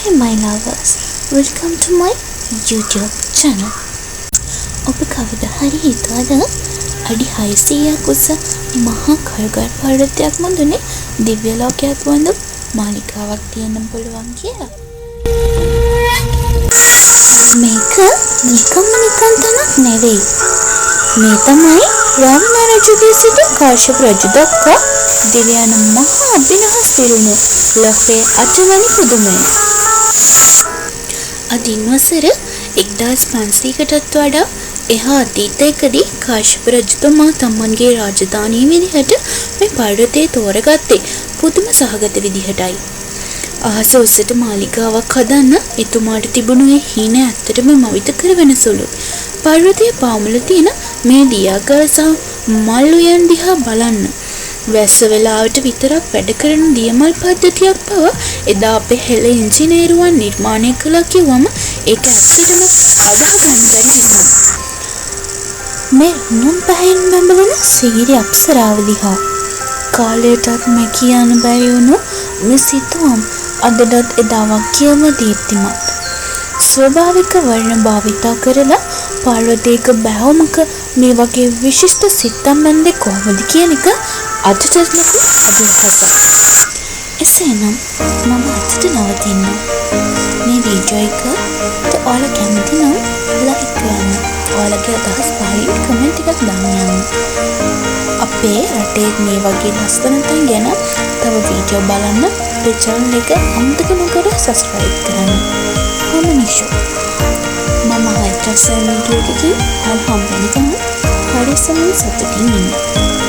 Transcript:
Hey my lovers, welcome to my YouTube channel. ඔබ කවදා හරි හිතුවද අඩි 600ක් උස මහා කල්ගල් පර්වතයක් මැදුනේ දිව්‍ය ලෝකයක් වඳු මාලිගාවක් තියෙන්න පුළුවන් කියලා? මේක නිකන් තනක් නෙවෙයි. මේ තමයි රාවණ රජුගේ සිට කාශ්‍යප රජු දක්වා දිව්‍යයන් මහා අභිනහස් පිරුණු ලෝකයේ අටවැනි පුදුමය. අදින් වසර 1500කටත් වඩා එහා අතීතයකදී කාශ්‍යප රජතුමා තමන්ගේ රාජධානිය විදිහට මේ පර්වතය තෝරගත්තේ පුදුම සහගත විදිහටයි. අහස උසට මාලිගාවක් හදන්න එතුමාට තිබුණු ඒ හීන ඇත්තටම මවිත කරවන සුළු. පර්වතයේ පාමුල තියෙන මේ දියාගල් සහ මල් උයන් දිහා බලන්න. වැස්ස වෙලාවට විතරක් වැඩ කරන දියමල් පද්ධතියක් පව එදා අපේ හෙළ ඉංජිනේරුවන් නිර්මාණය කළා කිව්වම ඒක ඇත්තටම අදහ ගන්න බැරි හිතුණා. මේ නුම් පහෙන් බඹලන සිහිරි අප්සරාව දිහා කාලයටත් මේ කියන්න බැරි වුණු මේ සිතුවම් අදටත් එදාවක් කියම දීප්තිමත්. ස්වභාවික වර්ණ භාවිතා කරලා පර්වතයක බැවුමක මේ වගේ විශිෂ්ට සිත්තම් බැන්දේ කොහොමද කියන එක අදටත් ලොකු අභියෝගයක්. එසේනම් මම අදට නවතින්න. මේ වීඩියෝ එක ඔයාලා කැමති නම් ලයික් කරන්න. ඔයාලගේ අදහස් පහලින් කමෙන්ට් එකක් දාන්න යන්න. අපේ රටේ මේ වගේ ලස්සන තැන් ගැන තව වීඩියෝ බලන්න අපේ channel එක අමතක නොකර subscribe කරන්න. මම නිෂෝ. මම හයිට්‍රස් වීඩියෝ එකකින් හම්බෙන්නකම් හරිසමින් සතුටින් ඉන්න.